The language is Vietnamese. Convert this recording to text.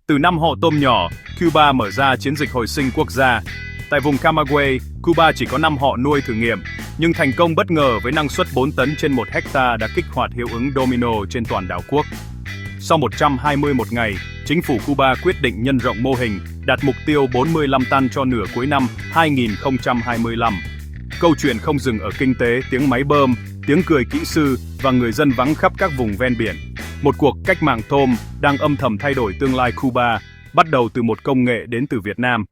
Từ năm họ tôm nhỏ, Cuba mở ra chiến dịch hồi sinh quốc gia. Tại vùng Camagüey, Cuba chỉ có 5 họ nuôi thử nghiệm, nhưng thành công bất ngờ với năng suất 4 tấn trên 1 hecta đã kích hoạt hiệu ứng domino trên toàn đảo quốc. Sau 121 ngày, chính phủ Cuba quyết định nhân rộng mô hình, đạt mục tiêu 45 tăn cho nửa cuối năm 2025. Câu chuyện không dừng ở kinh tế, tiếng máy bơm, tiếng cười kỹ sư và người dân vắng khắp các vùng ven biển. Một cuộc cách mạng tôm đang âm thầm thay đổi tương lai Cuba, bắt đầu từ một công nghệ đến từ Việt Nam.